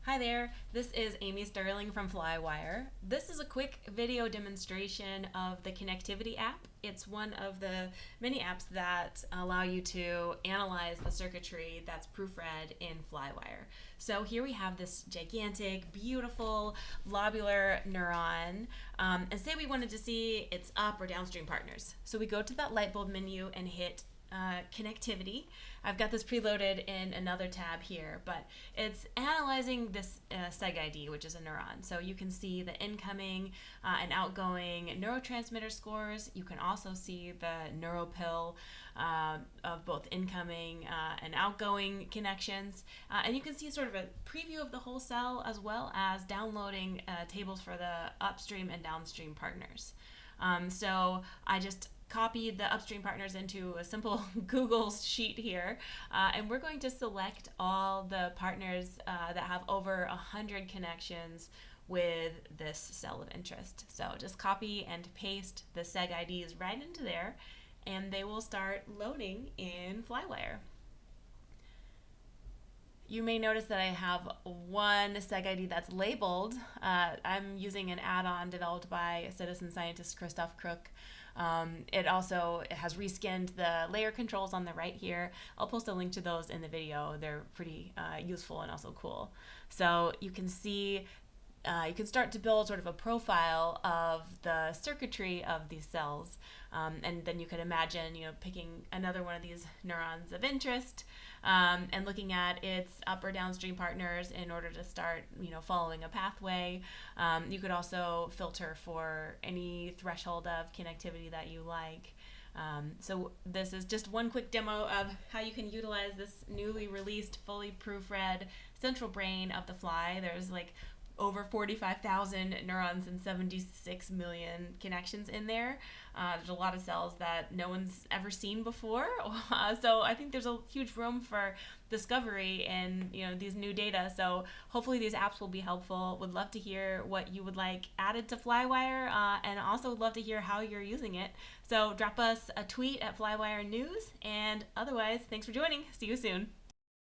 Hi there, this is Amy Sterling from FlyWire. This is a quick video demonstration of the connectivity app. It's one of the many apps that allow you to analyze the circuitry that's proofread in FlyWire. So here we have this gigantic, beautiful lobular neuron, and say we wanted to see its up or downstream partners. So we go to that light bulb menu and hit connectivity. I've got this preloaded in another tab here, but it's analyzing this SegID, which is a neuron. So you can see the incoming and outgoing neurotransmitter scores. You can also see the neuropil of both incoming and outgoing connections. And you can see sort of a preview of the whole cell as well as downloading tables for the upstream and downstream partners. So I just copied the upstream partners into a simple Google sheet here, and we're going to select all the partners that have over 100 connections with this cell of interest. So just copy and paste the SegIDs right into there, and they will start loading in FlyWire. You may notice that I have one SegID that's labeled. I'm using an add-on developed by citizen scientist Christoph Crook. It has reskinned the layer controls on the right here. I'll post a link to those in the video. They're pretty useful and also cool. So you can see, you can start to build sort of a profile of the circuitry of these cells. And then you could imagine, picking another one of these neurons of interest and looking at its up or downstream partners in order to start, following a pathway. You could also filter for any threshold of connectivity that you like. So this is just one quick demo of how you can utilize this newly released, fully proofread central brain of the fly. There's over 45,000 neurons and 76 million connections in there. There's a lot of cells that no one's ever seen before. So I think there's a huge room for discovery in these new data. So hopefully these apps will be helpful. Would love to hear what you would like added to FlyWire, and also would love to hear how you're using it. So drop us a tweet at FlyWire News, and otherwise, thanks for joining. See you soon.